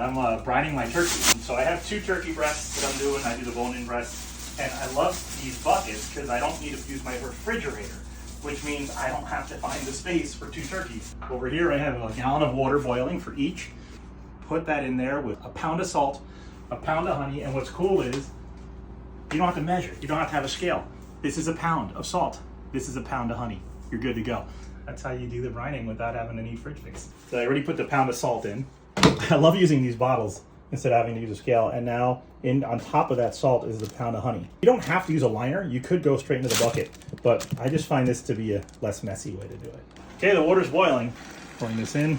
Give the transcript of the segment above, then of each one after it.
I'm brining my turkey. So I have 2 turkey breasts that I'm doing. I do the bone-in breast. And I love these buckets because I don't need to use my refrigerator, which means I don't have to find the space for 2 turkeys. Over here I have a gallon of water boiling for each. Put that in there with a pound of salt, a pound of honey, and what's cool is you don't have to measure. You don't have to have a scale. This is a pound of salt. This is a pound of honey. You're good to go. That's how you do the brining without having any fridge fix. So I already put the pound of salt in. I love using these bottles instead of having to use a scale. And now on top of that salt is the pound of honey. You don't have to use a liner. You could go straight into the bucket, but I just find this to be a less messy way to do it. Okay, the water's boiling. Pouring this in.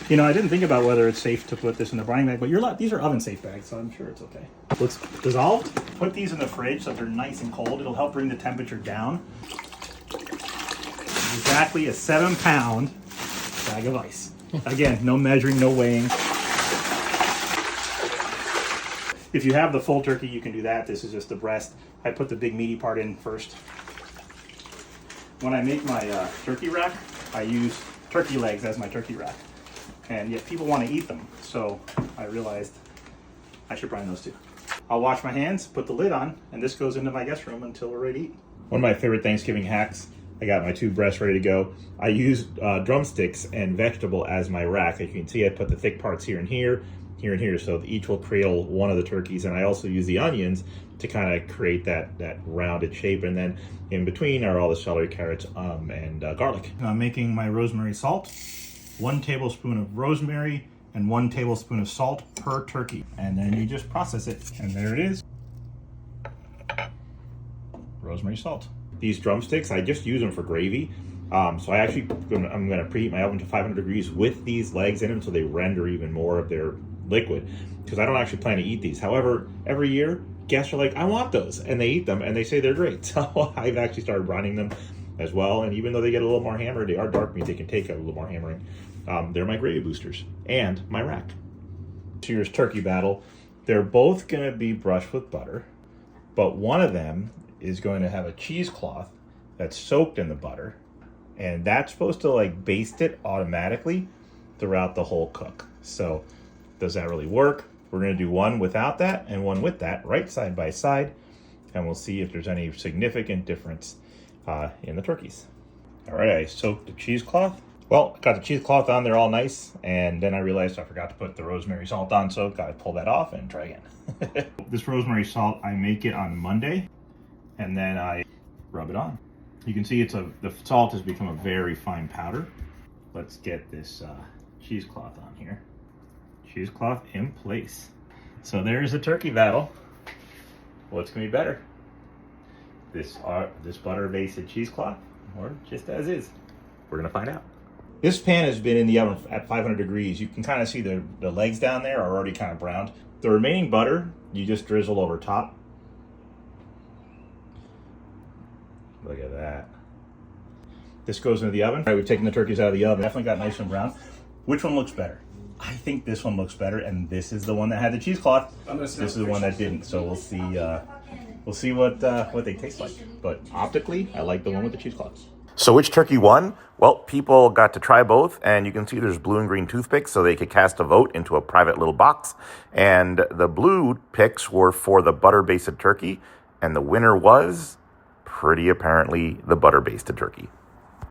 You know, I didn't think about whether it's safe to put this in the brining bag, but these are oven safe bags, so I'm sure it's okay. Let's dissolve. Put these in the fridge so they're nice and cold. It'll help bring the temperature down. Exactly a 7-pound bag of ice. Again, no measuring, no weighing. If you have the full turkey, you can do that. This is just the breast. I put the big meaty part in first. When I make my turkey rack, I use turkey legs as my turkey rack. And yet people want to eat them, so I realized I should brine those too. I'll wash my hands, put the lid on, and this goes into my guest room until we're ready to eat. One of my favorite Thanksgiving hacks, I got my 2 breasts ready to go. I use drumsticks and vegetable as my rack. As you can see, I put the thick parts here and here, here and here, so each will cradle one of the turkeys. And I also use the onions to kind of create that rounded shape. And then in between are all the celery, carrots, and garlic. I'm making my rosemary salt. 1 tablespoon of rosemary and 1 tablespoon of salt per turkey. And then you just process it. And there it is. Rosemary salt. These drumsticks, I just use them for gravy. So I'm gonna preheat my oven to 500 degrees with these legs in them so they render even more of their liquid, because I don't actually plan to eat these. However, every year, guests are like, I want those, and they eat them, and they say they're great. So I've actually started brining them as well, and even though they get a little more hammered, they are dark meat, they can take a little more hammering. They're my gravy boosters and my rack. Here's turkey battle. They're both gonna be brushed with butter, but one of them is going to have a cheesecloth that's soaked in the butter, and that's supposed to like baste it automatically throughout the whole cook. So does that really work? We're gonna do one without that and one with that, right side by side, and we'll see if there's any significant difference in the turkeys. All right, I soaked the cheesecloth. Well, I got the cheesecloth on there all nice, and then I realized I forgot to put the rosemary salt on, so gotta pull that off and try again. This rosemary salt, I make it on Monday, and then I rub it on. You can see the salt has become a very fine powder. Let's get this cheesecloth on here. Cheesecloth in place. So there's the turkey battle. What's gonna be better? This butter-basted cheesecloth, or just as is? We're gonna find out. This pan has been in the oven at 500 degrees. You can kind of see the legs down there are already kind of browned. The remaining butter, you just drizzle over top. Look at that. This goes into the oven. All right, we've taken the turkeys out of the oven. Definitely got nice and brown. Which one looks better? I think this one looks better, and this is the one that had the cheesecloth. This is the one that didn't. So we'll see. We'll see what they taste like. But optically, I like the one with the cheesecloth. So which turkey won? Well, people got to try both, and you can see there's blue and green toothpicks, so they could cast a vote into a private little box. And the blue picks were for the butter-basted turkey, and the winner was, pretty apparently, the butter-basted turkey.